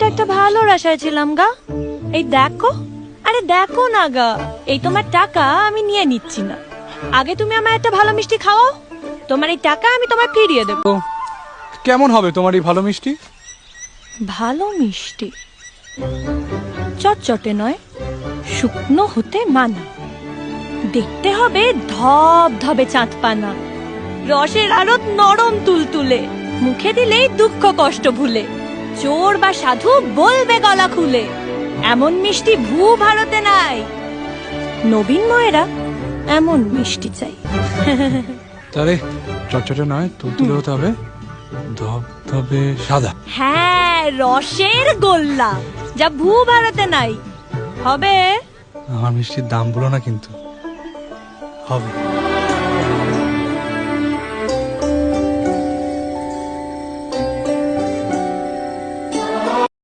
একটা ভালো আশায় ছিলাম গা। এই দেখো, আরে দেখো না গা, এই তোমার টাকা আমি নিয়ে নিচ্ছি না। আগে তুমি আমার একটা ভালো মিষ্টি খাওয়াও, তোমার এই টাকা আমি তোমায় ফিরিয়ে দেব। তো কেমন হবে তোমার এই ভালো মিষ্টি? ভালো মিষ্টি চটচটে নয়, শুকনো হতে মানা। দেখতে হবে ধব ধবে চাঁদ পানা, রসের আরো নরম তুলতুলে, মুখে দিলেই দুঃখ কষ্ট ভুলে, চোর বা সাধু বলবে গলা খুলে, এমন মিষ্টি ভূ ভারতে নাই। নবীন ময়েরা এমন মিষ্টি চাই। তাহলে চটচটে নয়, তুলতুলে হতে হবে, ধবধবে সাদা। হ্যাঁ, রসের গোল্লা, যা ভূ ভারতে নাই। হবে? আমার মিষ্টির দাম বলো না কিন্তু, হবে।